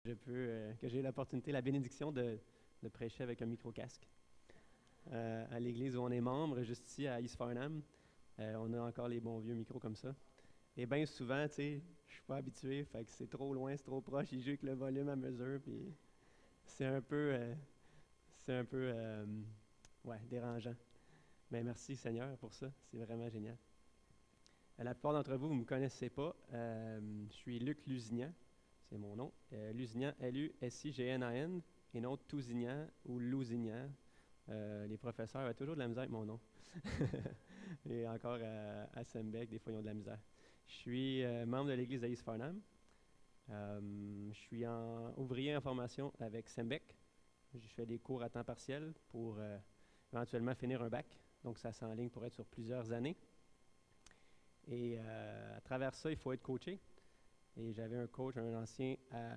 Que j'ai l'opportunité, la bénédiction de prêcher avec un micro-casque. À l'église où on est membre, juste ici à East Farnham, on a encore les bons vieux micros comme ça. Et bien souvent, tu sais, je suis pas habitué, fait que c'est trop loin, c'est trop proche, il joue avec le volume à mesure, puis c'est un peu, c'est un peu, ouais, dérangeant. Mais merci Seigneur pour ça, c'est vraiment génial. La plupart d'entre vous, vous ne me connaissez pas. Je suis Luc Lusignan, c'est mon nom. Lusignan, Lusignan, et non Tousignan ou Lousignan. Les professeurs avaient toujours de la misère avec mon nom. Et encore à Sembec, des fois, ils ont de la misère. Je suis membre de l'église d'East Farnham. Je suis ouvrier en formation avec Sembec. Je fais des cours à temps partiel pour éventuellement finir un bac. Donc, ça s'enligne pour être sur plusieurs années. Et à travers ça, il faut être coaché. Et j'avais un coach, un ancien à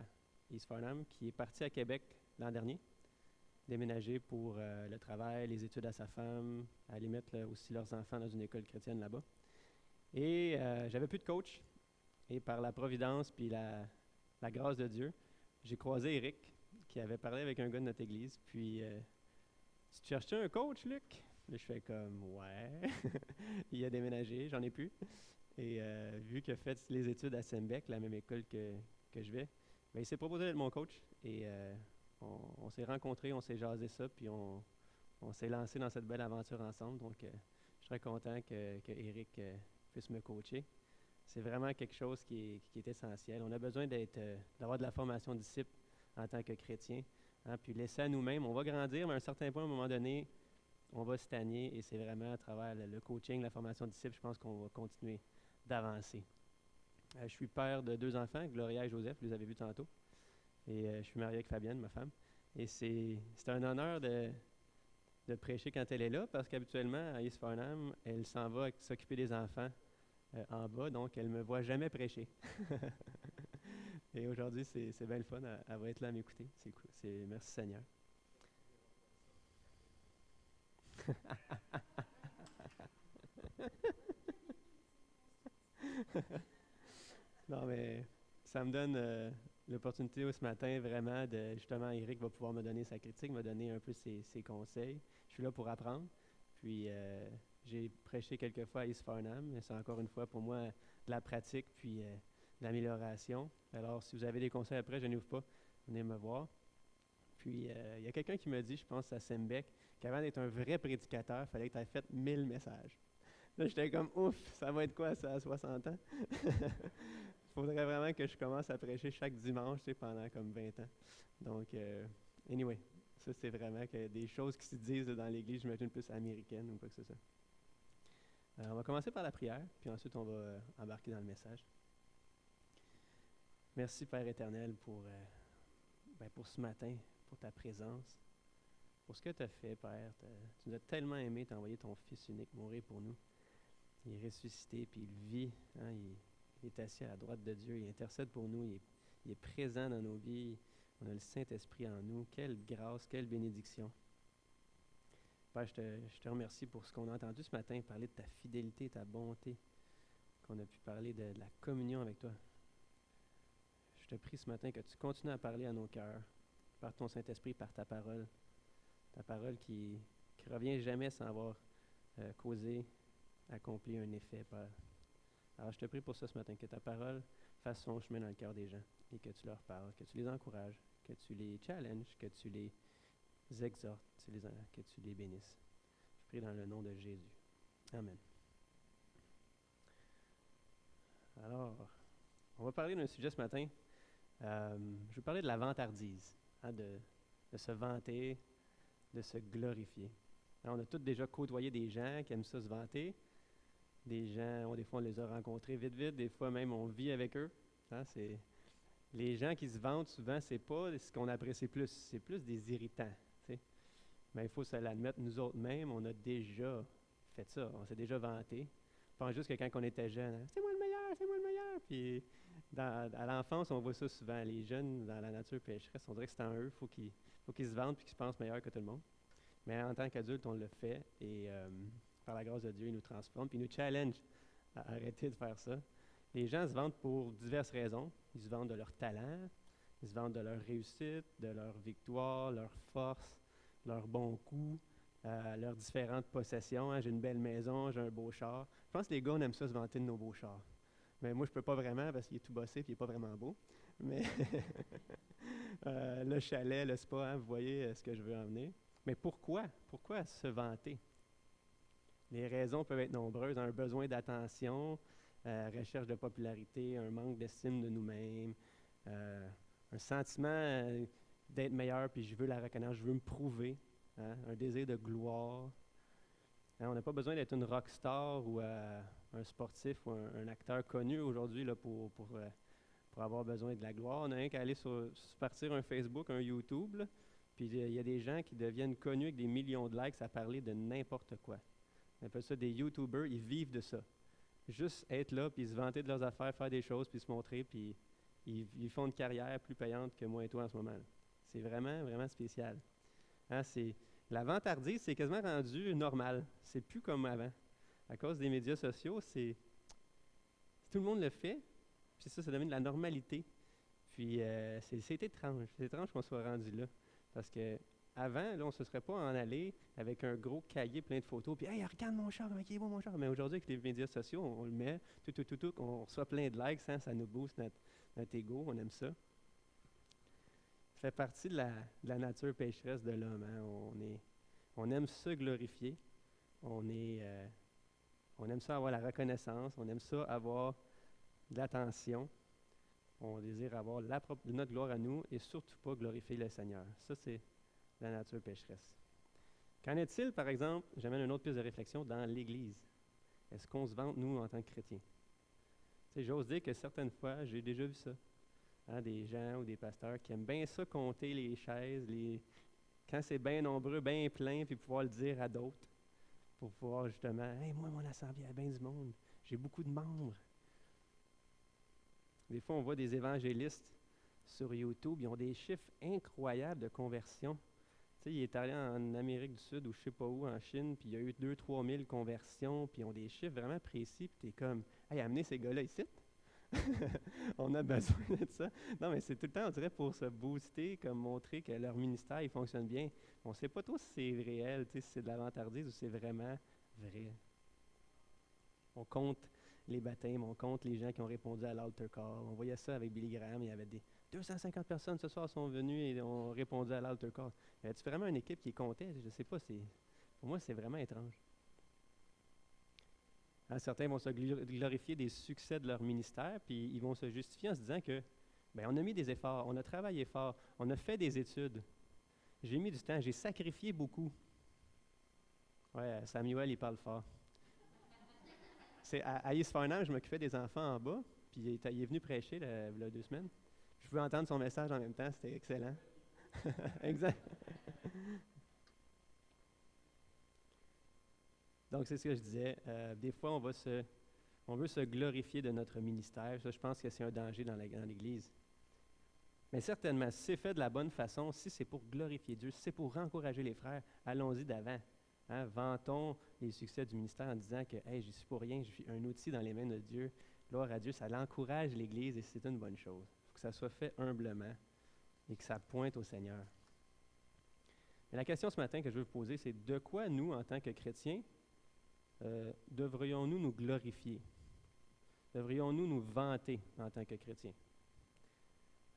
East Farnham, qui est parti à Québec l'an dernier, déménager pour le travail, les études à sa femme, aller mettre aussi leurs enfants dans une école chrétienne là-bas. Et j'avais plus de coach. Et par la providence puis la grâce de Dieu, j'ai croisé Eric, qui avait parlé avec un gars de notre église. Puis, tu cherches un coach, Luc? Là, je fais comme, ouais. Il a déménagé, j'en ai plus. Et vu qu'il a fait les études à Sembec, la même école que je vais, ben, il s'est proposé d'être mon coach. Et on s'est rencontrés, on s'est jasé ça, puis on s'est lancé dans cette belle aventure ensemble. Donc, je serais content que Eric puisse me coacher. C'est vraiment quelque chose qui est essentiel. On a besoin d'avoir de la formation disciple en tant que chrétien. Hein, puis laisser à nous-mêmes, on va grandir, mais à un certain point, à un moment donné, on va stagner. Et c'est vraiment à travers le coaching, la formation disciple, je pense qu'on va continuer d'avancer. Je suis père de 2 enfants, Gloria et Joseph, vous les avez vus tantôt. Et je suis marié avec Fabienne, ma femme. Et c'est un honneur de prêcher quand elle est là, parce qu'habituellement, à East Farnham, elle s'en va s'occuper des enfants en bas, donc elle ne me voit jamais prêcher. Et aujourd'hui, c'est bien le fun, elle va être là à m'écouter. C'est cool. Merci Seigneur. Non, mais ça me donne l'opportunité ce matin vraiment de, justement, Eric va pouvoir me donner sa critique, me donner un peu ses conseils. Je suis là pour apprendre. Puis, j'ai prêché quelques fois à East Farnham, mais c'est encore une fois pour moi de la pratique puis de l'amélioration. Alors, si vous avez des conseils après, je n'ouvre pas, venez me voir. Puis, il y a quelqu'un qui m'a dit, je pense à Sembec, qu'avant d'être un vrai prédicateur, il fallait que tu aies fait 1000 messages. Là, j'étais comme, ouf, ça va être quoi ça à 60 ans? Il faudrait vraiment que je commence à prêcher chaque dimanche, tu sais, pendant comme 20 ans. Donc, anyway, ça c'est vraiment des choses qui se disent dans l'Église, j'imagine plus américaine ou quoi que ce soit. On va commencer par la prière, puis ensuite on va embarquer dans le message. Merci Père éternel pour ce matin, pour ta présence, pour ce que tu as fait, Père. Tu nous as tellement aimés, tu as envoyé ton Fils unique mourir pour nous. Il est ressuscité, puis il vit, hein, il est assis à la droite de Dieu, il intercède pour nous, il est présent dans nos vies, on a le Saint-Esprit en nous. Quelle grâce, quelle bénédiction. Père, je te remercie pour ce qu'on a entendu ce matin, parler de ta fidélité, ta bonté, qu'on a pu parler de la communion avec toi. Je te prie ce matin que tu continues à parler à nos cœurs, par ton Saint-Esprit, par ta parole qui revient jamais sans avoir causé, accompli un effet, Père. Alors, je te prie pour ça ce matin, que ta parole fasse son chemin dans le cœur des gens et que tu leur parles, que tu les encourages, que tu les challenges, que tu les exhortes, que tu les bénisses. Je prie dans le nom de Jésus. Amen. Alors, on va parler d'un sujet ce matin. Je vais parler de la vantardise, hein, de se vanter, de se glorifier. Alors, on a tous déjà côtoyé des gens qui aiment ça se vanter. Des gens, des fois on les a rencontrés vite, des fois même on vit avec eux. Hein, les gens qui se vantent souvent, c'est pas ce qu'on apprécie plus, c'est plus des irritants. T'sais. Mais il faut se l'admettre, nous autres mêmes, on a déjà fait ça, on s'est déjà vanté. Je pense juste que quand on était jeune, hein, c'est moi le meilleur, c'est moi le meilleur. Puis à l'enfance, on voit ça souvent. Les jeunes, dans la nature pécheresse, on dirait que c'est en eux, faut qu'ils se vantent et qu'ils se pensent meilleurs que tout le monde. Mais en tant qu'adulte, on le fait et par la grâce de Dieu, il nous transforme puis il nous challenge à arrêter de faire ça. Les gens se vantent pour diverses raisons. Ils se vantent de leur talent, Ils se vantent de leur réussite, de leur victoire, leur force, leurs bons coups, leurs différentes possessions. Hein. J'ai une belle maison, j'ai un beau char. Je pense que les gars, on aime ça se vanter de nos beaux chars. Mais moi, je peux pas vraiment parce qu'il est tout bossé et il est pas vraiment beau. Mais le chalet, le spa, hein, vous voyez ce que je veux en venir. Mais pourquoi? Pourquoi se vanter? Les raisons peuvent être nombreuses. Un besoin d'attention, recherche de popularité, un manque d'estime de nous-mêmes, un sentiment d'être meilleur, puis je veux la reconnaissance, je veux me prouver, hein, un désir de gloire. Hein, on n'a pas besoin d'être une rock star ou un sportif ou un acteur connu aujourd'hui là, pour avoir besoin de la gloire. On n'a rien qu'à aller partir un Facebook, un YouTube, là, puis il y a des gens qui deviennent connus avec des millions de likes à parler de n'importe quoi. On appelle ça des YouTubers, ils vivent de ça. Juste être là, puis se vanter de leurs affaires, faire des choses, puis se montrer, puis ils font une carrière plus payante que moi et toi en ce moment. Là. C'est vraiment, vraiment spécial. Hein, la vantardise, c'est quasiment rendu normal. C'est plus comme avant. À cause des médias sociaux, tout le monde le fait, puis ça devient de la normalité. Puis c'est étrange. C'est étrange qu'on soit rendu là. Parce que avant, là, on ne se serait pas en allé avec un gros cahier plein de photos, puis « Hey, regarde mon char, comment il est beau mon char! » Mais aujourd'hui, avec les médias sociaux, on le met, on reçoit plein de likes, hein, ça nous booste notre ego, on aime ça. Ça fait partie de la nature pécheresse de l'homme. Hein. On aime se glorifier, on aime ça avoir la reconnaissance, on aime ça avoir de l'attention, on désire avoir notre gloire à nous et surtout pas glorifier le Seigneur. Ça, c'est la nature pécheresse. Qu'en est-il, par exemple, j'amène une autre piste de réflexion, dans l'Église? Est-ce qu'on se vante, nous, en tant que chrétiens? J'ose dire que certaines fois, j'ai déjà vu ça. Hein, des gens ou des pasteurs qui aiment bien ça, compter les chaises, quand c'est bien nombreux, bien plein, puis pouvoir le dire à d'autres, pour pouvoir justement, « Hey, moi, mon assemblée, il y a bien du monde. J'ai beaucoup de membres. » Des fois, on voit des évangélistes sur YouTube, ils ont des chiffres incroyables de conversion. Tu sais, il est allé en Amérique du Sud ou je sais pas où, en Chine, puis il y a eu 2-3 000 conversions, puis ils ont des chiffres vraiment précis, puis tu es comme, « Hey, amenez ces gars-là ici. » On a besoin de ça. Non, mais c'est tout le temps, on dirait, pour se booster, comme montrer que leur ministère, il fonctionne bien. On ne sait pas trop si c'est réel, si c'est de la vantardise ou si c'est vraiment vrai. On compte les baptêmes, on compte les gens qui ont répondu à l'altar call. On voyait ça avec Billy Graham, il y avait des 250 personnes ce soir sont venues et ont répondu à l'altar call. Y avait-tu vraiment une équipe qui comptait? Je ne sais pas, pour moi, c'est vraiment étrange. Hein, certains vont se glorifier des succès de leur ministère, puis ils vont se justifier en se disant que, on a mis des efforts, on a travaillé fort, on a fait des études, j'ai mis du temps, j'ai sacrifié beaucoup. Ouais, Samuel, il parle fort. C'est à East Farnham, je m'occupais des enfants en bas, puis il est venu prêcher il y a 2 semaines. Je pouvais entendre son message en même temps, c'était excellent. Exact. Donc, c'est ce que je disais. Des fois, on veut se glorifier de notre ministère. Ça, je pense que c'est un danger dans l'Église. Mais certainement, si c'est fait de la bonne façon, si c'est pour glorifier Dieu, si c'est pour encourager les frères, allons-y d'avant. Hein, vantons les succès du ministère en disant que hey, j'y suis pour rien, je suis un outil dans les mains de Dieu. Gloire à Dieu, ça l'encourage l'Église et c'est une bonne chose. Il faut que ça soit fait humblement et que ça pointe au Seigneur. Mais la question ce matin que je veux vous poser, c'est de quoi nous, en tant que chrétiens, devrions-nous nous glorifier? Devrions-nous nous vanter en tant que chrétiens?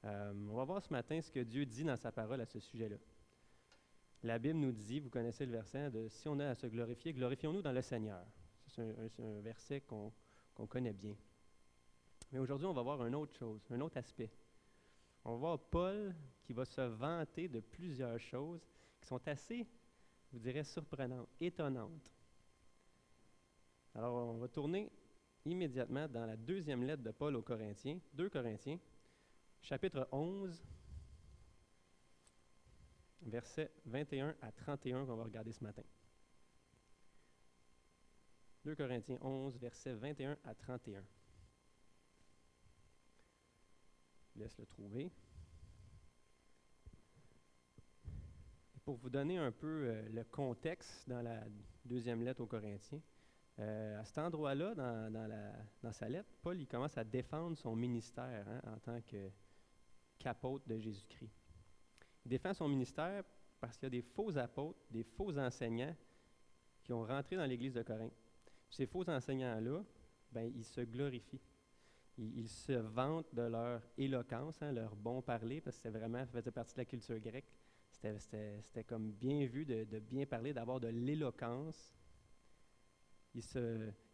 On va voir ce matin ce que Dieu dit dans sa parole à ce sujet-là. La Bible nous dit, vous connaissez le verset, de si on a à se glorifier, glorifions-nous dans le Seigneur. C'est un verset qu'on connaît bien. Mais aujourd'hui, on va voir une autre chose, un autre aspect. On va voir Paul qui va se vanter de plusieurs choses qui sont assez, je vous dirais, surprenantes, étonnantes. Alors, on va tourner immédiatement dans la 2e lettre de Paul aux Corinthiens, 2 Corinthiens, chapitre 11, versets 21 à 31 qu'on va regarder ce matin. 2 Corinthiens 11, versets 21 à 31. Je vous laisse le trouver. Et pour vous donner un peu le contexte dans la 2e lettre aux Corinthiens, à cet endroit-là, dans sa lettre, Paul il commence à défendre son ministère en tant qu'apôtre de Jésus-Christ. Il défend son ministère parce qu'il y a des faux apôtres, des faux enseignants qui ont rentré dans l'Église de Corinthe. Ces faux enseignants-là, ben, ils se glorifient. Ils se vantent de leur éloquence, leur bon parler, parce que ça faisait partie de la culture grecque. C'était comme bien vu de bien parler, d'avoir de l'éloquence.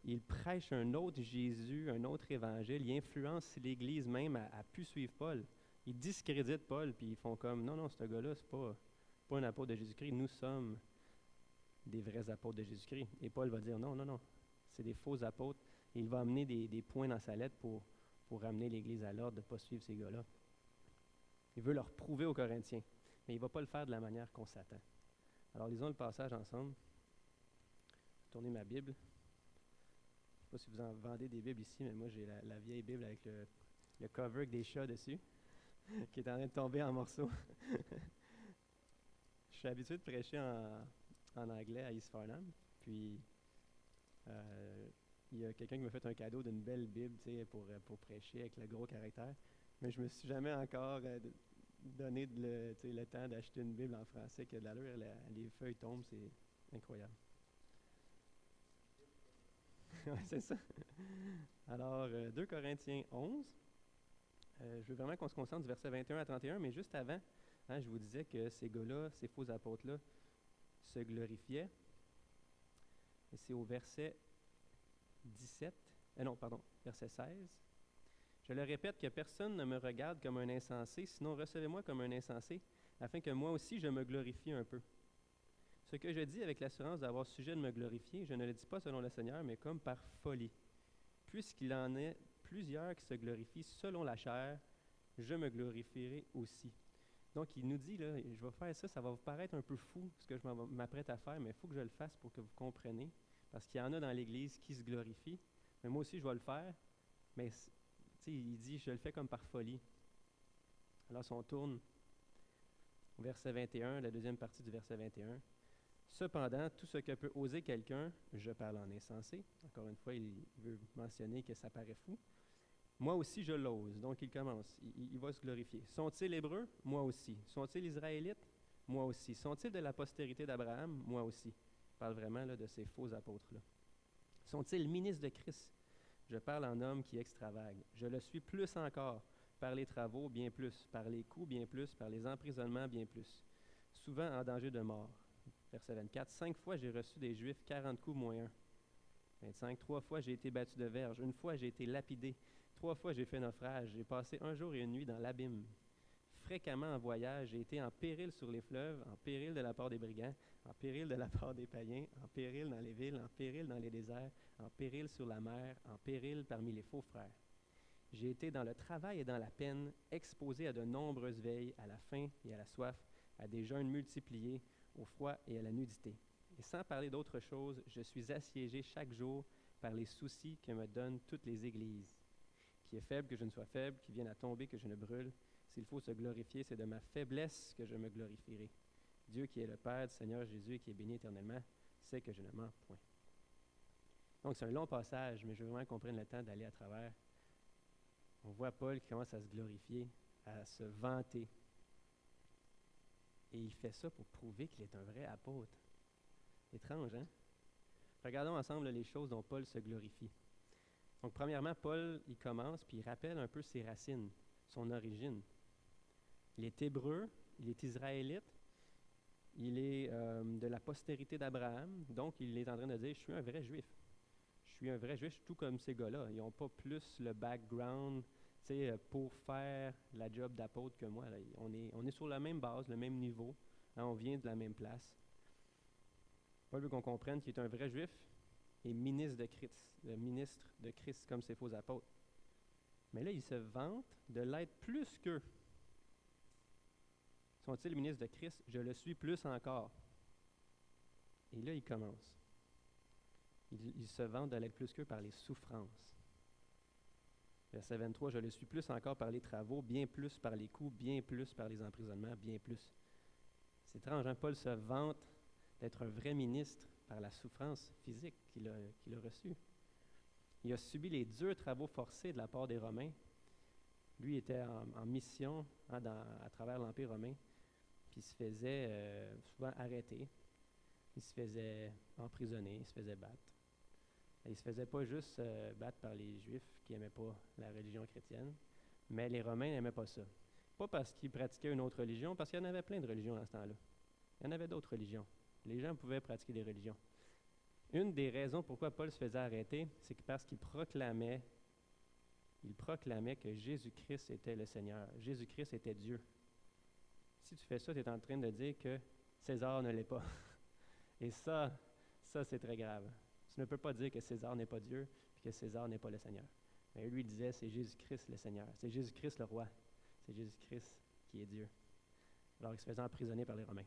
Ils prêchent un autre Jésus, un autre évangile. Ils influencent l'Église même à pu suivre Paul. Ils discréditent Paul, puis ils font comme, non, ce gars-là, c'est pas un apôtre de Jésus-Christ. Nous sommes des vrais apôtres de Jésus-Christ. Et Paul va dire, non, c'est des faux apôtres. Et il va amener des points dans sa lettre pour ramener l'Église à l'ordre de ne pas suivre ces gars-là. Il veut leur prouver aux Corinthiens, mais il ne va pas le faire de la manière qu'on s'attend. Alors, lisons le passage ensemble. Tournez ma Bible. Je ne sais pas si vous en vendez des Bibles ici, mais moi, j'ai la vieille Bible avec le cover avec des chats dessus, qui est en train de tomber en morceaux. Je suis habitué de prêcher en anglais à East Farnham, puis il y a quelqu'un qui m'a fait un cadeau d'une belle Bible, pour prêcher avec le gros caractère, mais je me suis jamais encore donné le temps d'acheter une Bible en français qui a de l'allure. Les feuilles tombent, c'est incroyable. Oui, c'est ça. Alors, 2 Corinthiens 11, je veux vraiment qu'on se concentre du verset 21 à 31, mais juste avant, je vous disais que ces gars-là, ces faux apôtres-là, se glorifiaient. Et c'est au verset 17, verset 16. Je le répète, que personne ne me regarde comme un insensé, sinon recevez-moi comme un insensé, afin que moi aussi je me glorifie un peu. Ce que je dis avec l'assurance d'avoir sujet de me glorifier, je ne le dis pas selon le Seigneur, mais comme par folie. Puisqu'il en est plusieurs qui se glorifient selon la chair, je me glorifierai aussi. Donc, il nous dit, là, je vais faire ça, ça va vous paraître un peu fou, ce que je m'apprête à faire, mais il faut que je le fasse pour que vous compreniez. Parce qu'il y en a dans l'Église qui se glorifient, mais moi aussi, je vais le faire. Mais, il dit, je le fais comme par folie. Alors, si on tourne au verset 21, la deuxième partie du verset 21. Cependant, tout ce que peut oser quelqu'un, je parle en insensé. Encore une fois, il veut mentionner que ça paraît fou. Moi aussi, je l'ose. Donc, il commence. Il va se glorifier. Sont-ils hébreux? Moi aussi. Sont-ils israélites? Moi aussi. Sont-ils de la postérité d'Abraham? Moi aussi. Il parle vraiment là, de ces faux apôtres-là. Sont-ils ministres de Christ? Je parle en homme qui extravague. Je le suis plus encore. Par les travaux, bien plus. Par les coups, bien plus. Par les emprisonnements, bien plus. Souvent en danger de mort. Verset 24. 5 fois j'ai reçu des Juifs 40 coups moins 1. 25. 3 fois j'ai été battu de verge. 1 fois j'ai été lapidé. 3 fois j'ai fait naufrage. J'ai passé 1 jour et 1 nuit dans l'abîme. Fréquemment en voyage, j'ai été en péril sur les fleuves, en péril de la part des brigands, en péril de la part des païens, en péril dans les villes, en péril dans les déserts, en péril sur la mer, en péril parmi les faux frères. J'ai été dans le travail et dans la peine, exposé à de nombreuses veilles, à la faim et à la soif, à des jeûnes multipliés, au froid et à la nudité. Et sans parler d'autre chose, je suis assiégé chaque jour par les soucis que me donnent toutes les églises. Qui est faible que je ne sois faible, qui vienne à tomber que je ne brûle. S'il faut se glorifier, c'est de ma faiblesse que je me glorifierai. Dieu qui est le Père du Seigneur Jésus et qui est béni éternellement, sait que je ne mens point. Donc c'est un long passage, mais je veux vraiment qu'on prenne le temps d'aller à travers. On voit Paul qui commence à se glorifier, à se vanter. Et il fait ça pour prouver qu'il est un vrai apôtre. Étrange, hein? Regardons ensemble les choses dont Paul se glorifie. Donc, premièrement, Paul, il commence puis il rappelle un peu ses racines, son origine. Il est hébreu, il est israélite, il est de la postérité d'Abraham, donc il est en train de dire, je suis un vrai juif. Je suis un vrai juif, tout comme ces gars-là. Ils n'ont pas plus le background pour faire la job d'apôtre que moi. Là. On est sur la même base, le même niveau. Hein, on vient de la même place. Paul veut qu'on comprenne qu'il est un vrai juif et ministre de Christ comme ses faux apôtres. Mais là, il se vante de l'être plus qu'eux. Sont-ils ministres de Christ? Je le suis plus encore. Et là, il commence. Il se vante de l'être plus qu'eux par les souffrances. Verset 23, je le suis plus encore par les travaux, bien plus par les coups, bien plus par les emprisonnements, bien plus. C'est étrange, hein? Paul se vante d'être un vrai ministre par la souffrance physique qu'il a reçue. Il a subi les durs travaux forcés de la part des Romains. Lui était en mission à travers l'Empire romain, puis il se faisait souvent arrêter, il se faisait emprisonner, il se faisait battre. Et il se faisait pas juste battre par les Juifs qui n'aimaient pas la religion chrétienne, mais les Romains n'aimaient pas ça. Pas parce qu'ils pratiquaient une autre religion, parce qu'il y en avait plein de religions dans ce temps-là. Il y en avait d'autres religions. Les gens pouvaient pratiquer des religions. Une des raisons pourquoi Paul se faisait arrêter, c'est que parce qu'il proclamait que Jésus-Christ était le Seigneur. Jésus-Christ était Dieu. Si tu fais ça, tu es en train de dire que César ne l'est pas. Et ça c'est très grave. Tu ne peux pas dire que César n'est pas Dieu et que César n'est pas le Seigneur. Mais lui, il disait, c'est Jésus-Christ le Seigneur. C'est Jésus-Christ le roi. C'est Jésus-Christ qui est Dieu. Alors, il se faisait emprisonner par les Romains.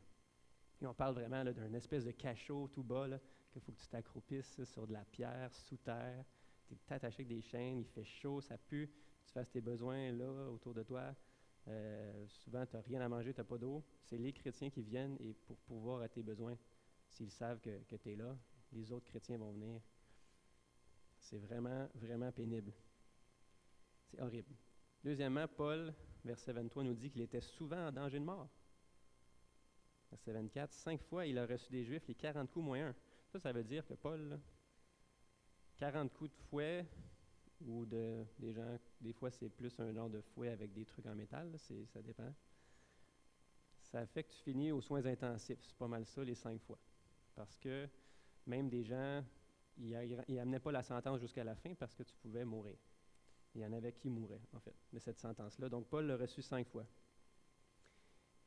Et on parle vraiment d'un espèce de cachot tout bas, qu'il faut que tu t'accroupisses sur de la pierre, sous terre. Tu es attaché avec des chaînes, il fait chaud, ça pue. Tu fasses tes besoins là, autour de toi. Souvent, tu n'as rien à manger, tu n'as pas d'eau. C'est les chrétiens qui viennent et pour pourvoir à tes besoins, s'ils savent que tu es là, les autres chrétiens vont venir. C'est vraiment, vraiment pénible. C'est horrible. Deuxièmement, Paul, verset 23, nous dit qu'il était souvent en danger de mort. Verset 24, 5 fois il a reçu des Juifs les 40 coups moins un. Ça veut dire que Paul, 40 coups de fouet, ou des gens, des fois c'est plus un genre de fouet avec des trucs en métal, ça dépend. Ça fait que tu finis aux soins intensifs. C'est pas mal ça, les 5 fois. Parce que même des gens, ils n'amenaient pas la sentence jusqu'à la fin parce que tu pouvais mourir. Il y en avait qui mouraient, en fait, de cette sentence-là. Donc, Paul l'a reçu 5 fois.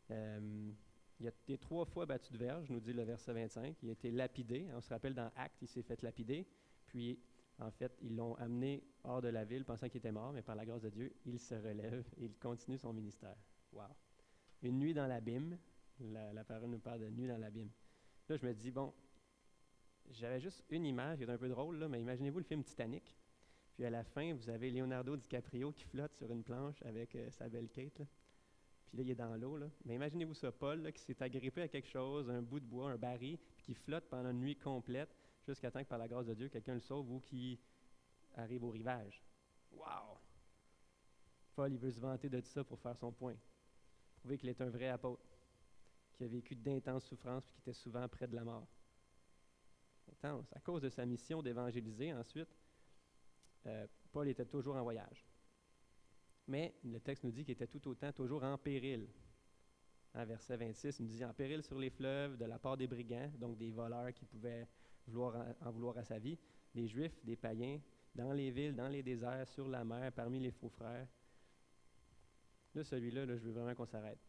Il a été 3 fois battu de verge, nous dit le verset 25. Il a été lapidé. On se rappelle dans Actes, il s'est fait lapider. Puis, en fait, ils l'ont amené hors de la ville pensant qu'il était mort, mais par la grâce de Dieu, il se relève et il continue son ministère. Wow! Une nuit dans l'abîme. La parole nous parle de nuit dans l'abîme. Là, je me dis, bon, j'avais juste une image qui est un peu drôle, là, mais imaginez-vous le film Titanic. Puis à la fin, vous avez Leonardo DiCaprio qui flotte sur une planche avec sa belle Kate. Là. Puis là, il est dans l'eau. Là. Mais imaginez-vous ça, Paul, là, qui s'est agrippé à quelque chose, un bout de bois, un baril, puis qui flotte pendant une nuit complète, jusqu'à temps que par la grâce de Dieu, quelqu'un le sauve ou qu'il arrive au rivage. Wow! Paul, il veut se vanter de ça pour faire son point. Prouver qu'il est un vrai apôtre, qui a vécu d'intenses souffrances puis qui était souvent près de la mort. Intense. À cause de sa mission d'évangéliser ensuite, Paul était toujours en voyage. Mais le texte nous dit qu'il était tout autant toujours en péril. En verset 26, il nous dit « En péril sur les fleuves de la part des brigands, donc des voleurs qui pouvaient en vouloir à sa vie, des Juifs, des païens, dans les villes, dans les déserts, sur la mer, parmi les faux frères. » Là, celui-là, je veux vraiment qu'on s'arrête.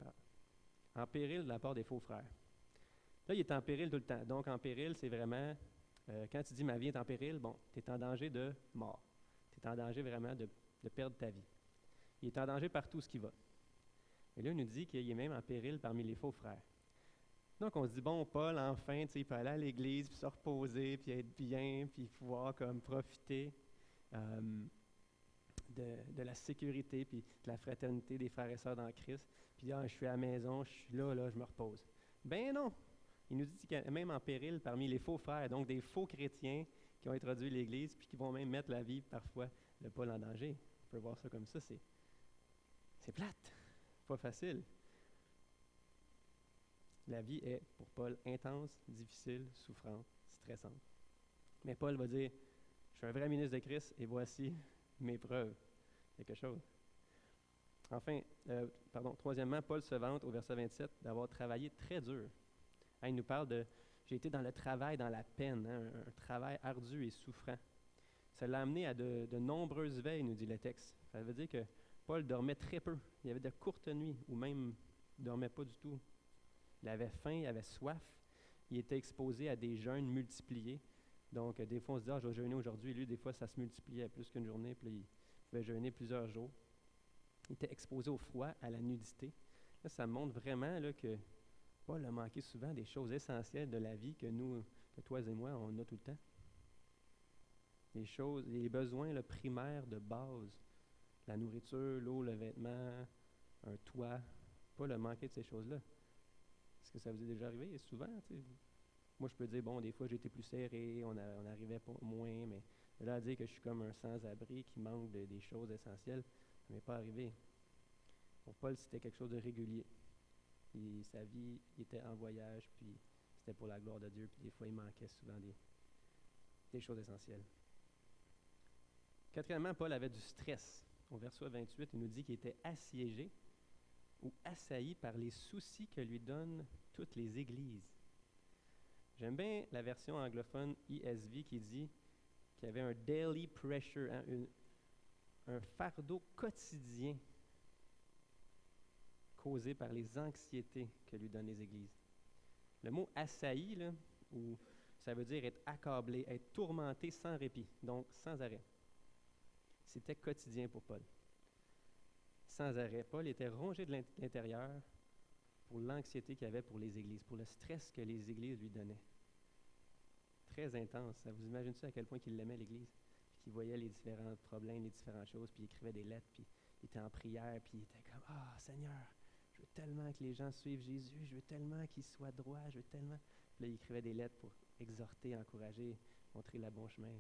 En péril de la part des faux frères. Là, il est en péril tout le temps. Donc, en péril, c'est vraiment, quand tu dis « ma vie est en péril », bon, tu es en danger de mort. Tu es en danger vraiment de perdre ta vie. Il est en danger par tout ce qui va. Et là, il nous dit qu'il est même en péril parmi les faux frères. Donc, on se dit, bon, Paul, enfin, il peut aller à l'église, puis se reposer, puis être bien, puis pouvoir comme profiter de la sécurité, puis de la fraternité des frères et sœurs dans Christ. Puis, je suis à la maison, je suis là, je me repose. Ben non! Il nous dit qu'il est même en péril parmi les faux frères, donc des faux chrétiens qui ont introduit l'Église, puis qui vont même mettre la vie, parfois, de Paul en danger. On peut voir ça comme ça, c'est plate, pas facile. La vie est, pour Paul, intense, difficile, souffrante, stressante. Mais Paul va dire, je suis un vrai ministre de Christ et voici mes preuves. Quelque chose. Enfin, troisièmement, Paul se vante au verset 27 d'avoir travaillé très dur. Hein, il nous parle de, j'ai été dans le travail, dans la peine, hein, un travail ardu et souffrant. Ça l'a amené à de nombreuses veilles, nous dit le texte. Ça veut dire que Paul dormait très peu. Il y avait de courtes nuits, ou même il ne dormait pas du tout. Il avait faim, il avait soif. Il était exposé à des jeûnes multipliés. Donc, des fois, on se dit, je vais jeûner aujourd'hui. Et lui, des fois, ça se multipliait à plus qu'une journée. Puis il pouvait jeûner plusieurs jours. Il était exposé au froid, à la nudité. Là, ça montre vraiment là, que Paul a manqué souvent des choses essentielles de la vie que toi et moi, on a tout le temps. Les besoins primaires de base. La nourriture, l'eau, le vêtement, un toit. Pas le manquer de ces choses-là. Est-ce que ça vous est déjà arrivé? Souvent, tu sais. Moi, je peux dire, bon, des fois, j'ai été plus serré, on arrivait moins, mais de là à dire que je suis comme un sans-abri qui manque des choses essentielles, Ça n'est pas arrivé. Pour Paul, c'était quelque chose de régulier. Sa vie, il était en voyage, puis c'était pour la gloire de Dieu, puis des fois, il manquait souvent des choses essentielles. Quatrièmement, Paul avait du stress. Au verset 28, il nous dit qu'il était assiégé ou assailli par les soucis que lui donnent toutes les églises. J'aime bien la version anglophone ESV qui dit qu'il y avait un daily pressure, hein, un fardeau quotidien causé par les anxiétés que lui donnent les églises. Le mot assailli, là, ça veut dire être accablé, être tourmenté sans répit, donc sans arrêt. C'était quotidien pour Paul. Sans arrêt. Paul était rongé de l'intérieur pour l'anxiété qu'il avait pour les églises, pour le stress que les églises lui donnaient. Très intense. Vous imaginez ça à quel point qu'il l'aimait, l'Église? Puis qu'il voyait les différents problèmes, les différentes choses, puis il écrivait des lettres, puis il était en prière, puis il était comme « Ah, Seigneur, je veux tellement que les gens suivent Jésus, je veux tellement qu'ils soient droits, je veux tellement... » Puis là, il écrivait des lettres pour exhorter, encourager, montrer le bon chemin.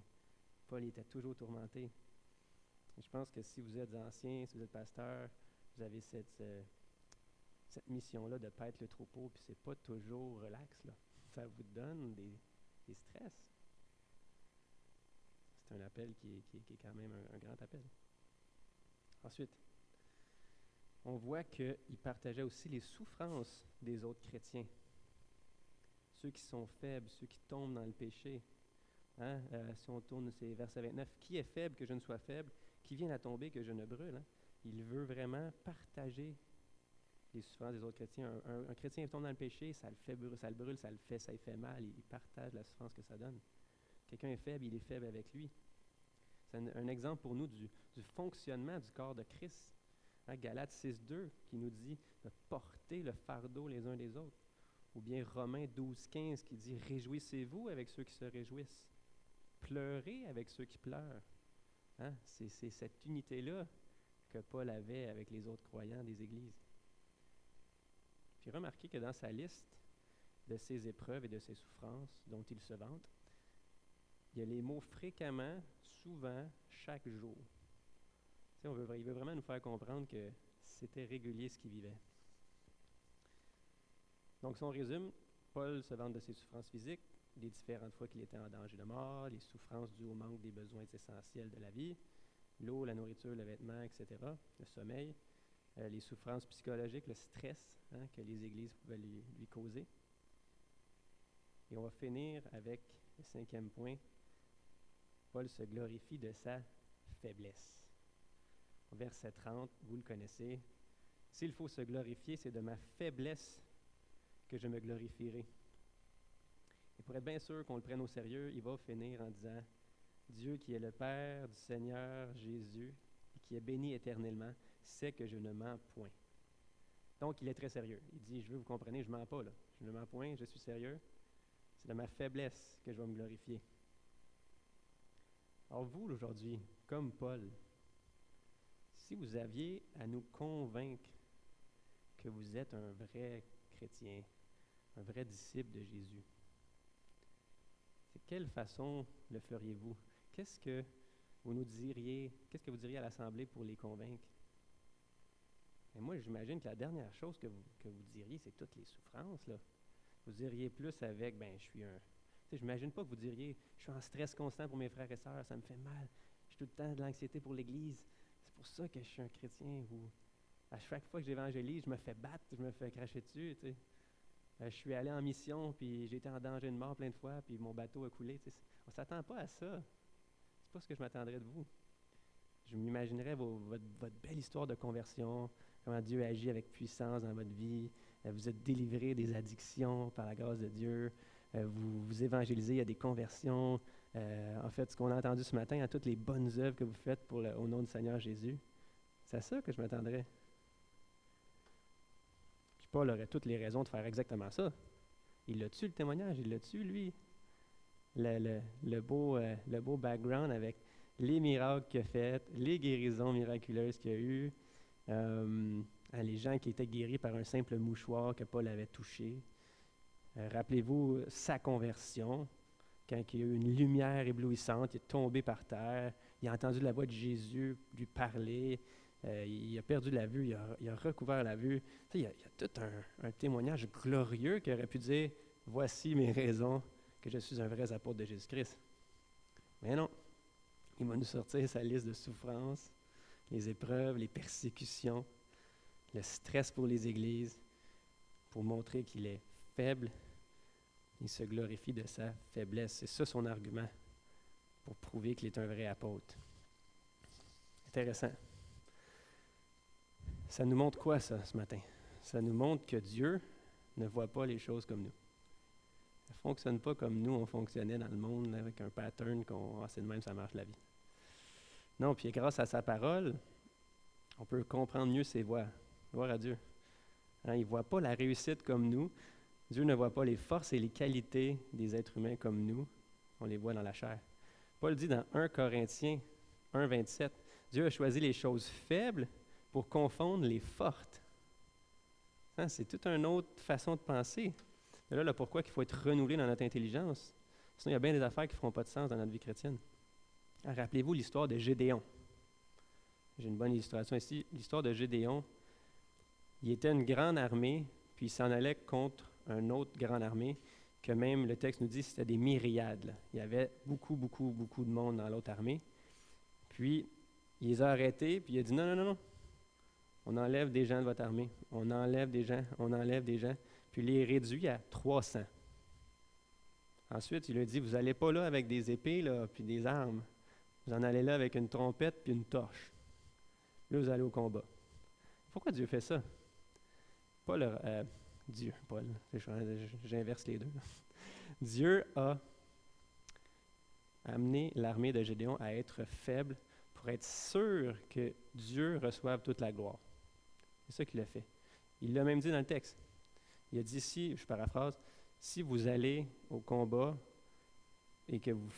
Paul, il était toujours tourmenté. Et je pense que si vous êtes ancien, si vous êtes pasteur, vous avez cette mission-là de paître le troupeau, puis c'est pas toujours relax, là. Ça vous donne des stress. C'est un appel qui est quand même un grand appel. Ensuite, on voit qu'il partageait aussi les souffrances des autres chrétiens. Ceux qui sont faibles, ceux qui tombent dans le péché. Hein? Si on tourne, c'est verset 29. « Qui est faible que je ne sois faible? Qui vient à tomber que je ne brûle? Hein? » Il veut vraiment partager les souffrances des autres chrétiens. Un chrétien tombe dans le péché, ça le fait brûler, ça le brûle, ça lui fait mal. Il partage la souffrance que ça donne. Quelqu'un est faible, il est faible avec lui. C'est un exemple pour nous du fonctionnement du corps de Christ. Hein, Galates 6.2 qui nous dit de porter le fardeau les uns des autres. Ou bien Romains 12.15 qui dit « Réjouissez-vous avec ceux qui se réjouissent. Pleurez avec ceux qui pleurent. Hein? » C'est cette unité-là que Paul avait avec les autres croyants des églises. Puis remarquez que dans sa liste de ses épreuves et de ses souffrances dont il se vante, il y a les mots fréquemment, souvent, chaque jour. Il veut vraiment nous faire comprendre que c'était régulier ce qu'il vivait. Donc, si on résume, Paul se vante de ses souffrances physiques, les différentes fois qu'il était en danger de mort, les souffrances dues au manque des besoins essentiels de la vie, l'eau, la nourriture, le vêtement, etc., le sommeil, les souffrances psychologiques, le stress que les églises pouvaient lui causer. Et on va finir avec le 5e point. Paul se glorifie de sa faiblesse. Verset 30, vous le connaissez. « S'il faut se glorifier, c'est de ma faiblesse que je me glorifierai. » Et pour être bien sûr qu'on le prenne au sérieux, il va finir en disant « Dieu qui est le Père du Seigneur Jésus et qui est béni éternellement, sait que je ne mens point. » Donc, il est très sérieux. Il dit « Je veux vous compreniez, je ne mens pas, là. Je ne mens point, je suis sérieux. C'est de ma faiblesse que je vais me glorifier. » Alors vous, aujourd'hui, comme Paul, si vous aviez à nous convaincre que vous êtes un vrai chrétien, un vrai disciple de Jésus, de quelle façon le feriez-vous? Qu'est-ce que vous diriez à l'Assemblée pour les convaincre? Et moi, j'imagine que la dernière chose que vous diriez, c'est toutes les souffrances, là. Vous diriez plus avec, je suis un... Tu sais, j'imagine pas que vous diriez, je suis en stress constant pour mes frères et sœurs, ça me fait mal, j'ai tout le temps de l'anxiété pour l'Église, c'est pour ça que je suis un chrétien. Ou à chaque fois que j'évangélise, je me fais battre, je me fais cracher dessus, tu sais. Je suis allé en mission, puis j'ai été en danger de mort plein de fois, puis mon bateau a coulé. Tu sais. On ne s'attend pas à ça. C'est pas ce que je m'attendrais de vous. Je m'imaginerais votre belle histoire de conversion, comment Dieu agit avec puissance dans votre vie. Vous êtes délivré des addictions par la grâce de Dieu. Vous évangélisez, il y a des conversions. En fait, ce qu'on a entendu ce matin, à toutes les bonnes œuvres que vous faites au nom du Seigneur Jésus. C'est à ça que je m'attendrais. Puis Paul aurait toutes les raisons de faire exactement ça. Il l'a-tu, le témoignage? Il l'a-tu, lui? Le beau background avec les miracles qu'il a fait, les guérisons miraculeuses qu'il y a eu, les gens qui étaient guéris par un simple mouchoir que Paul avait touché. Rappelez-vous sa conversion, quand il y a eu une lumière éblouissante, il est tombé par terre, il a entendu la voix de Jésus lui parler, il a perdu la vue, il a recouvert la vue. Tu sais, il y a tout un témoignage glorieux qui aurait pu dire, voici mes raisons que je suis un vrai apôtre de Jésus-Christ. Mais non, il va nous sortir sa liste de souffrances, les épreuves, les persécutions, le stress pour les églises, pour montrer qu'il est faible. Il se glorifie de sa faiblesse. C'est ça son argument pour prouver qu'il est un vrai apôtre. Intéressant. Ça nous montre quoi, ça, ce matin? Ça nous montre que Dieu ne voit pas les choses comme nous. Ça ne fonctionne pas comme nous, on fonctionnait dans le monde là, avec un pattern c'est de même, ça marche la vie. Non, puis grâce à sa parole, on peut comprendre mieux ses voies. Gloire à Dieu. Hein, il ne voit pas la réussite comme nous. Dieu ne voit pas les forces et les qualités des êtres humains comme nous. On les voit dans la chair. Paul dit dans 1 Corinthiens 1, 27, Dieu a choisi les choses faibles pour confondre les fortes. Hein, c'est toute une autre façon de penser. Mais là, pourquoi il faut être renouvelé dans notre intelligence? Sinon, il y a bien des affaires qui ne feront pas de sens dans notre vie chrétienne. Alors, rappelez-vous l'histoire de Gédéon. J'ai une bonne illustration ici. L'histoire de Gédéon, il était une grande armée, puis il s'en allait contre une autre grande armée, que même le texte nous dit c'était des myriades. Là. Il y avait beaucoup de monde dans l'autre armée. Puis, il les a arrêtés, puis il a dit non. On enlève des gens de votre armée. On enlève des gens. Puis il les réduit à 300. Ensuite, il a dit, vous n'allez pas là avec des épées, là, puis des armes. Vous en allez là avec une trompette puis une torche. Là, vous allez au combat. Pourquoi Dieu fait ça? Paul, j'inverse les deux. Dieu a amené l'armée de Gédéon à être faible pour être sûr que Dieu reçoive toute la gloire. C'est ça qu'il a fait. Il l'a même dit dans le texte. Il a dit, je paraphrase, si vous allez au combat et que vous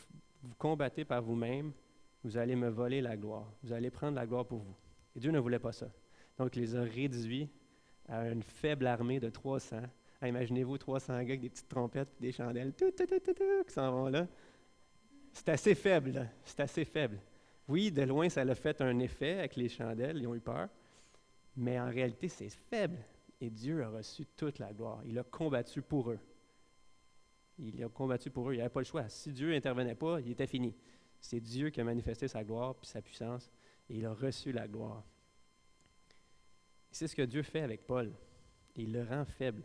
combattez par vous-même, vous allez me voler la gloire. Vous allez prendre la gloire pour vous. Et Dieu ne voulait pas ça. Donc, il les a réduits à une faible armée de 300. Ah, imaginez-vous 300 gars avec des petites trompettes et des chandelles qui s'en vont là. C'est assez faible, là. C'est assez faible. Oui, de loin, ça a fait un effet avec les chandelles, ils ont eu peur. Mais en réalité, c'est faible. Et Dieu a reçu toute la gloire. Il a combattu pour eux. Il n'y avait pas le choix. Si Dieu n'intervenait pas, il était fini. C'est Dieu qui a manifesté sa gloire puis sa puissance, et il a reçu la gloire. C'est ce que Dieu fait avec Paul. Il le rend faible.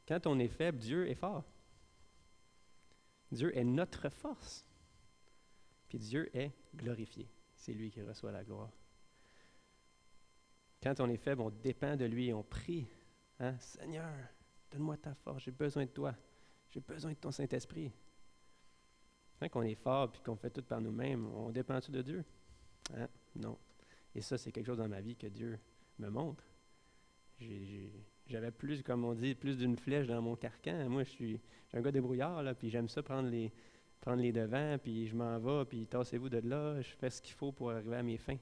Quand on est faible, Dieu est fort. Dieu est notre force. Puis Dieu est glorifié. C'est lui qui reçoit la gloire. Quand on est faible, on dépend de lui et on prie. Hein? Seigneur, donne-moi ta force, j'ai besoin de toi. J'ai besoin de ton Saint-Esprit. Quand on est fort et qu'on fait tout par nous-mêmes, on dépend-tu de Dieu? Hein? Non. Et ça, c'est quelque chose dans ma vie que Dieu me montre. J'avais plus, comme on dit, plus d'une flèche dans mon carcan. Moi, je suis un gars débrouillard, là, puis j'aime ça prendre les devants, puis je m'en vais, puis tassez-vous de là, je fais ce qu'il faut pour arriver à mes fins.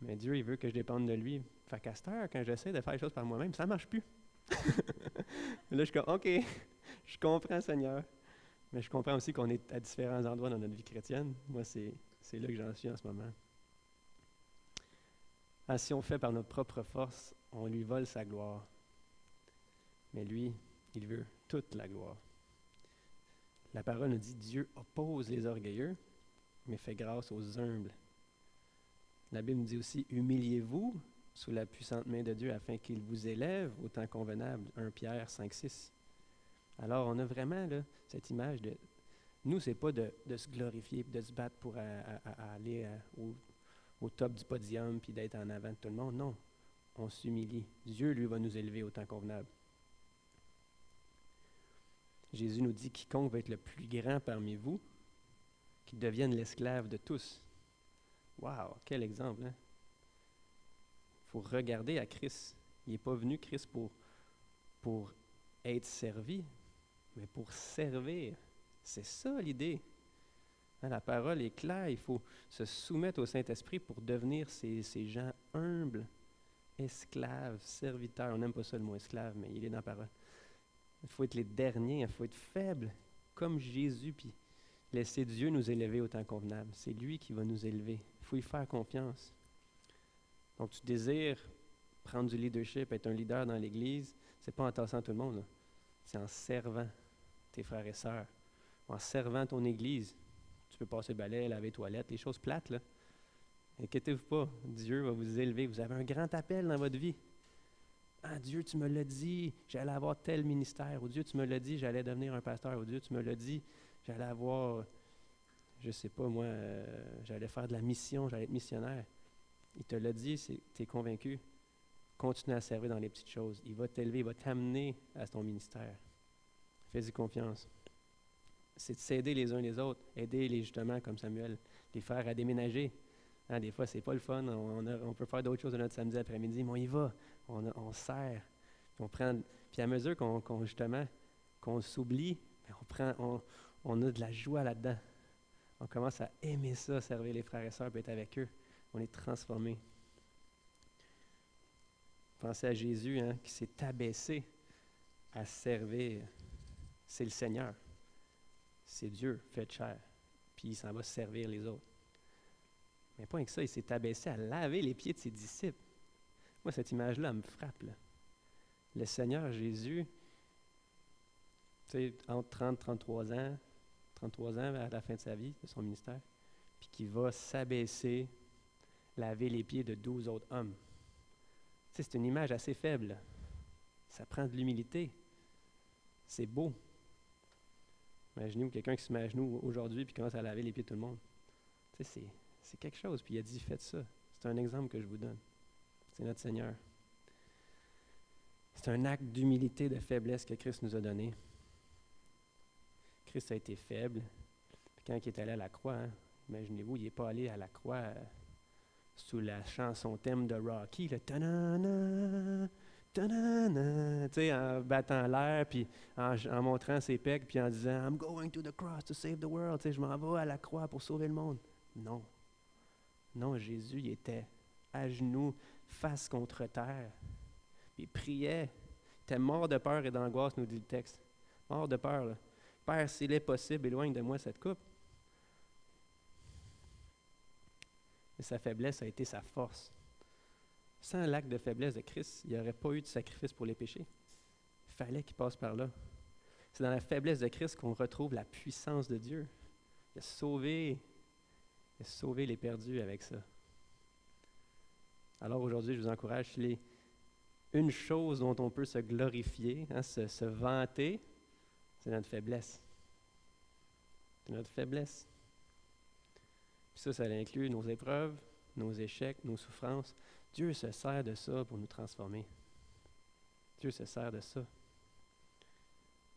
Mais Dieu, il veut que je dépende de lui. Fait qu'à cette heure, quand j'essaie de faire les choses par moi-même, ça ne marche plus. Là, je suis comme, OK, je comprends, Seigneur. Mais je comprends aussi qu'on est à différents endroits dans notre vie chrétienne. Moi, c'est là que j'en suis en ce moment. Ah, si on fait par notre propre force, on lui vole sa gloire. Mais lui, il veut toute la gloire. La parole nous dit, Dieu oppose les orgueilleux, mais fait grâce aux humbles. La Bible nous dit aussi, humiliez-vous sous la puissante main de Dieu afin qu'il vous élève au temps convenable. 1 Pierre 5, 6. Alors, on a vraiment là, cette image de... Nous, ce n'est pas de se glorifier, de se battre pour aller au top du podium, puis d'être en avant de tout le monde. Non, on s'humilie. Dieu, lui, va nous élever au temps convenable. Jésus nous dit, quiconque va être le plus grand parmi vous, qu'il devienne l'esclave de tous. Wow, quel exemple, hein? Il faut regarder à Christ. Il n'est pas venu, Christ, pour être servi, mais pour servir. C'est ça l'idée. Hein, la parole est claire, il faut se soumettre au Saint-Esprit pour devenir ces gens humbles, esclaves, serviteurs. On n'aime pas ça le mot esclave, mais il est dans la parole. Il faut être les derniers, il faut être faible, comme Jésus, puis laisser Dieu nous élever au temps convenable. C'est lui qui va nous élever. Il faut y faire confiance. Donc, tu désires prendre du leadership, être un leader dans l'Église, c'est pas en tassant tout le monde, là. C'est en servant tes frères et sœurs, en servant ton Église. Tu peux passer le balai, laver les toilettes, les choses plates, là. Inquiétez-vous pas, Dieu va vous élever. Vous avez un grand appel dans votre vie. Ah, Dieu, tu me l'as dit, j'allais avoir tel ministère. Ou Dieu, tu me l'as dit, j'allais devenir un pasteur. Ou Dieu, tu me l'as dit, j'allais avoir, je sais pas moi, j'allais faire de la mission, j'allais être missionnaire. Il te l'a dit, tu es convaincu. Continue à servir dans les petites choses. Il va t'élever, il va t'amener à ton ministère. Fais-y confiance. C'est de s'aider les uns les autres. Aider les justement, comme Samuel, les faire à déménager. Hein, des fois, c'est pas le fun. On peut faire d'autres choses de notre samedi après-midi, mais on y va. On sert. Puis à mesure qu'on s'oublie, on a de la joie là-dedans. On commence à aimer ça, servir les frères et sœurs, puis être avec eux. On est transformés. Pensez à Jésus, hein, qui s'est abaissé à servir. C'est le Seigneur. C'est Dieu fait chair. Puis il s'en va servir les autres. Mais pas que ça, il s'est abaissé à laver les pieds de ses disciples. Moi, cette image-là, elle me frappe, là. Le Seigneur Jésus, tu sais, entre 30 et 33 ans à la fin de sa vie, de son ministère, puis qui va s'abaisser, laver les pieds de 12 autres hommes. Tu sais, c'est une image assez faible, là. Ça prend de l'humilité. C'est beau. Imaginez-vous quelqu'un qui se met à genoux aujourd'hui puis commence à laver les pieds de tout le monde. Tu sais, c'est quelque chose. Puis il a dit, faites ça. C'est un exemple que je vous donne. C'est notre Seigneur. C'est un acte d'humilité, de faiblesse que Christ nous a donné. Christ a été faible. Puis quand il est allé à la croix, hein, imaginez-vous, il n'est pas allé à la croix sous la chanson thème de Rocky, le ta-na-na, ta-na-na, tu sais, en battant l'air, puis en montrant ses pecs, puis en disant « I'm going to the cross to save the world », tu sais, je m'en vais à la croix pour sauver le monde. Non. Non, Jésus, il était à genoux, face contre terre. Il priait. Il était mort de peur et d'angoisse, nous dit le texte. Mort de peur, là. Père, s'il est possible, éloigne de moi cette coupe. Et sa faiblesse a été sa force. Sans l'acte de faiblesse de Christ, il n'y aurait pas eu de sacrifice pour les péchés. Il fallait qu'il passe par là. C'est dans la faiblesse de Christ qu'on retrouve la puissance de Dieu. Il a sauvé les perdus avec ça. Alors aujourd'hui, je vous encourage, une chose dont on peut se glorifier, hein, se vanter, c'est notre faiblesse. C'est notre faiblesse. Puis ça inclut nos épreuves, nos échecs, nos souffrances. Dieu se sert de ça pour nous transformer. Dieu se sert de ça.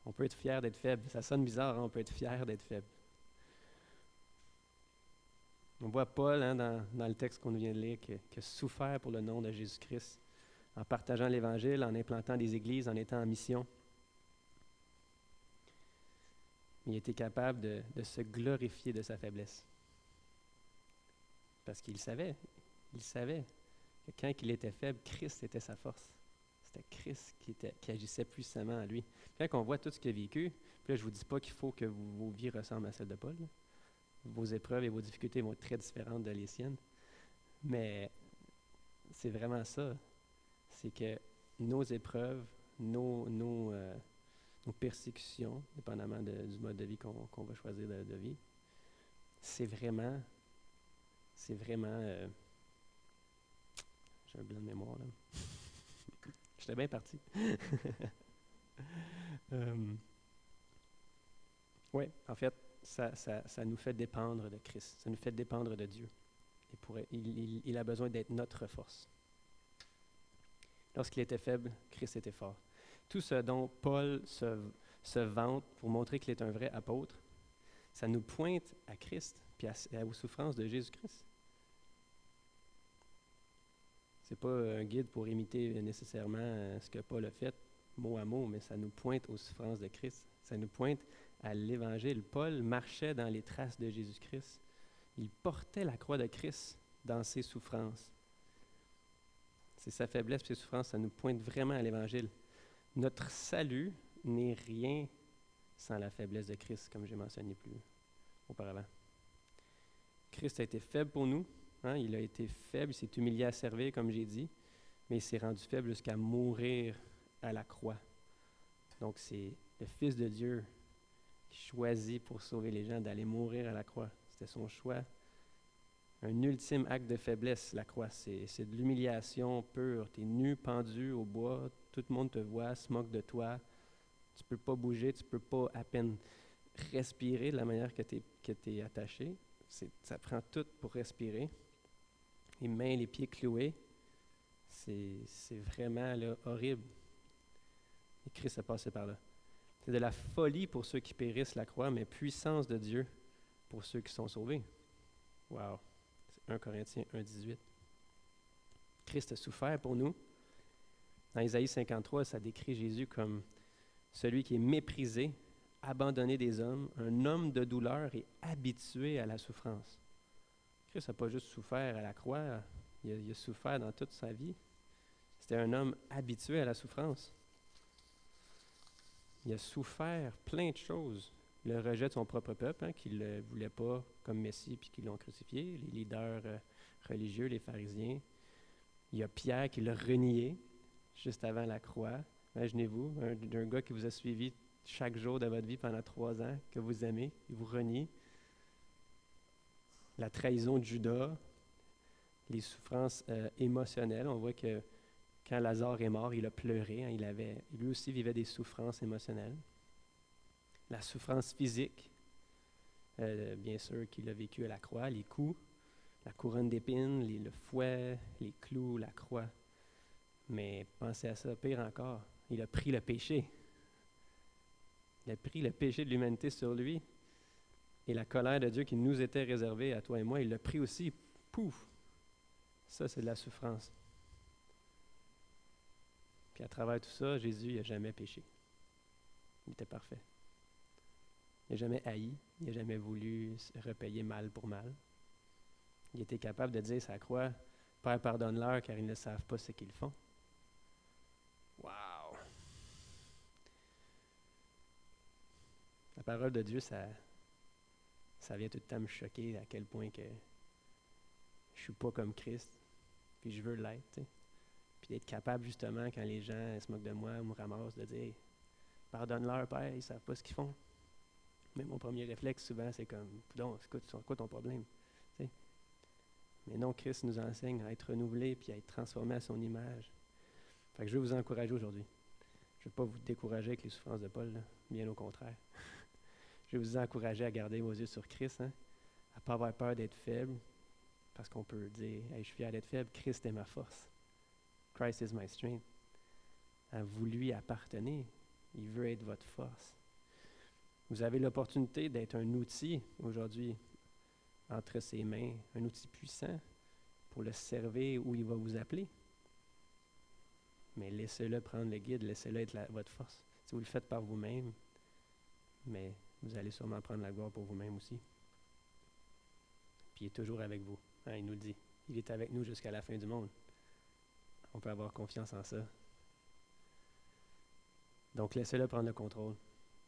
On peut être fier d'être faible. Ça sonne bizarre, hein? On peut être fier d'être faible. On voit Paul, hein, dans le texte qu'on vient de lire, qui a souffert pour le nom de Jésus-Christ, en partageant l'Évangile, en implantant des églises, en étant en mission. Il était capable de se glorifier de sa faiblesse. Parce qu'il savait que quand il était faible, Christ était sa force. C'était Christ qui agissait puissamment en lui. Puis quand on voit tout ce qu'il a vécu, puis là, je ne vous dis pas qu'il faut que vos vies ressemblent à celles de Paul. Là. Vos épreuves et vos difficultés vont être très différentes de les siennes. Mais c'est vraiment ça. C'est que nos épreuves, nos persécutions, dépendamment du mode de vie qu'on va choisir de vivre, c'est vraiment j'ai un blanc de mémoire là. J'étais bien parti. Oui, en fait, ça nous fait dépendre de Christ. Ça nous fait dépendre de Dieu. Il a besoin d'être notre force. Lorsqu'il était faible, Christ était fort. Tout ce dont Paul se vante pour montrer qu'il est un vrai apôtre, ça nous pointe à Christ et aux souffrances de Jésus-Christ. Ce n'est pas un guide pour imiter nécessairement ce que Paul a fait, mot à mot, mais ça nous pointe aux souffrances de Christ. Ça nous pointe à l'Évangile. Paul marchait dans les traces de Jésus-Christ. Il portait la croix de Christ dans ses souffrances. C'est sa faiblesse et ses souffrances, ça nous pointe vraiment à l'Évangile. Notre salut n'est rien sans la faiblesse de Christ, comme j'ai mentionné plus auparavant. Christ a été faible pour nous, Hein? Il a été faible, il s'est humilié à servir, comme j'ai dit, mais il s'est rendu faible jusqu'à mourir à la croix. Donc, c'est le Fils de Dieu qui choisit pour sauver les gens d'aller mourir à la croix. C'était son choix. Un ultime acte de faiblesse, la croix. C'est de l'humiliation pure. Tu es nu, pendu au bois, tout le monde te voit, se moque de toi. Tu ne peux pas bouger, tu ne peux pas à peine respirer de la manière que tu es attaché. Ça prend tout pour respirer. Les mains, les pieds cloués. C'est vraiment là, horrible. Et Christ est passé par là. C'est de la folie pour ceux qui périssent, la croix, mais puissance de Dieu pour ceux qui sont sauvés. Wow! C'est 1 Corinthiens 1,18. Christ a souffert pour nous. Dans Isaïe 53, ça décrit Jésus comme celui qui est méprisé, abandonné des hommes, un homme de douleur et habitué à la souffrance. Christ n'a pas juste souffert à la croix, il a souffert dans toute sa vie. C'était un homme habitué à la souffrance. Il a souffert plein de choses. Le rejet de son propre peuple, hein, qui ne le voulait pas comme Messie puis qui l'ont crucifié, les leaders religieux, les pharisiens. Il y a Pierre qui l'a renié juste avant la croix. Imaginez-vous, un gars qui vous a suivi chaque jour de votre vie pendant 3 ans, que vous aimez, il vous renie. La trahison de Judas, les souffrances émotionnelles. On voit que quand Lazare est mort, il a pleuré. Hein, lui aussi vivait des souffrances émotionnelles. La souffrance physique, bien sûr, qu'il a vécu à la croix, les coups, la couronne d'épines, le fouet, les clous, la croix. Mais pensez à ça, pire encore, il a pris le péché. Il a pris le péché de l'humanité sur lui. Et la colère de Dieu qui nous était réservée à toi et moi, il l'a pris aussi. Pouf! Ça, c'est de la souffrance. Puis à travers tout ça, Jésus n'a jamais péché. Il était parfait. Il n'a jamais haï. Il n'a jamais voulu repayer mal pour mal. Il était capable de dire, ça croix, Père, pardonne-leur car ils ne savent pas ce qu'ils font. Wow! La parole de Dieu, ça vient tout le temps me choquer à quel point que je suis pas comme Christ, puis je veux l'être, t'sais. Puis d'être capable justement, quand les gens se moquent de moi ou me ramassent, de dire « Pardonne-leur, Père, ils ne savent pas ce qu'ils font. » Mais mon premier réflexe, souvent, c'est comme « Donc, c'est quoi ton problème? » T'sais. Mais non, Christ nous enseigne à être renouvelé puis à être transformé à son image. Fait que je veux vous encourager aujourd'hui. Je ne veux pas vous décourager avec les souffrances de Paul, là. Bien au contraire. Je vais vous encourager à garder vos yeux sur Christ, hein? À ne pas avoir peur d'être faible, parce qu'on peut dire hey, « je suis fier d'être faible, Christ est ma force. Christ is my strength. » Vous lui appartenez. Il veut être votre force. Vous avez l'opportunité d'être un outil aujourd'hui entre ses mains, un outil puissant pour le servir où il va vous appeler. Mais laissez-le prendre le guide, laissez-le être votre force. Si vous le faites par vous-même, mais vous allez sûrement prendre la gloire pour vous-même aussi. Puis il est toujours avec vous. Hein, il nous le dit. Il est avec nous jusqu'à la fin du monde. On peut avoir confiance en ça. Donc laissez-le prendre le contrôle.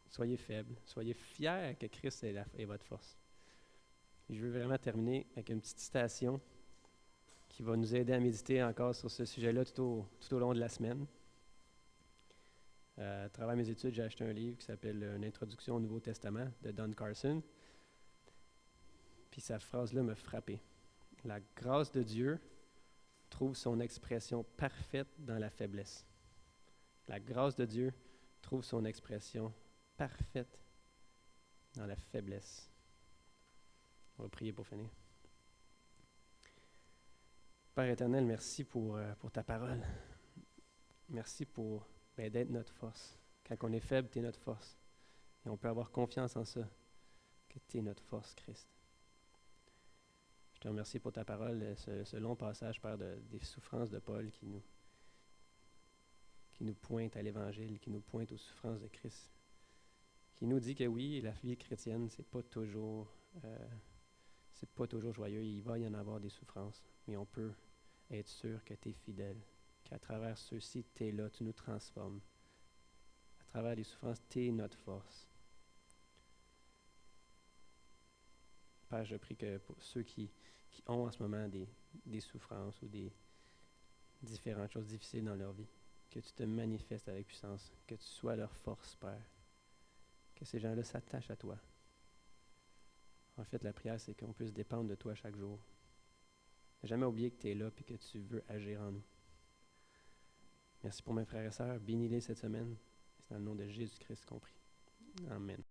Soyez faible. Soyez fiers que Christ est votre force. Et je veux vraiment terminer avec une petite citation qui va nous aider à méditer encore sur ce sujet-là tout au long de la semaine. À travers mes études, j'ai acheté un livre qui s'appelle « Une introduction au Nouveau Testament » de Don Carson. Puis cette phrase-là m'a frappé. « La grâce de Dieu trouve son expression parfaite dans la faiblesse. » La grâce de Dieu trouve son expression parfaite dans la faiblesse. On va prier pour finir. Père éternel, merci pour ta parole. Merci pour d'être notre force. Quand on est faible, tu es notre force. Et on peut avoir confiance en ça, que tu es notre force, Christ. Je te remercie pour ta parole, ce long passage, Père, des souffrances de Paul qui nous pointe à l'Évangile, qui nous pointe aux souffrances de Christ, qui nous dit que oui, la vie chrétienne, c'est pas toujours joyeux, il va y en avoir des souffrances, mais on peut être sûr que tu es fidèle, qu'à travers ceux-ci, tu es là, tu nous transformes. À travers les souffrances, tu es notre force. Père, je prie que pour ceux qui qui ont en ce moment des souffrances ou des différentes choses difficiles dans leur vie. Que tu te manifestes avec puissance, que tu sois leur force, Père. Que ces gens-là s'attachent à toi. En fait, la prière, c'est qu'on puisse dépendre de toi chaque jour. Ne jamais oublier que tu es là et que tu veux agir en nous. Merci pour mes frères et sœurs. Bénis-les cette semaine. C'est dans le nom de Jésus-Christ qu'on prie. Amen.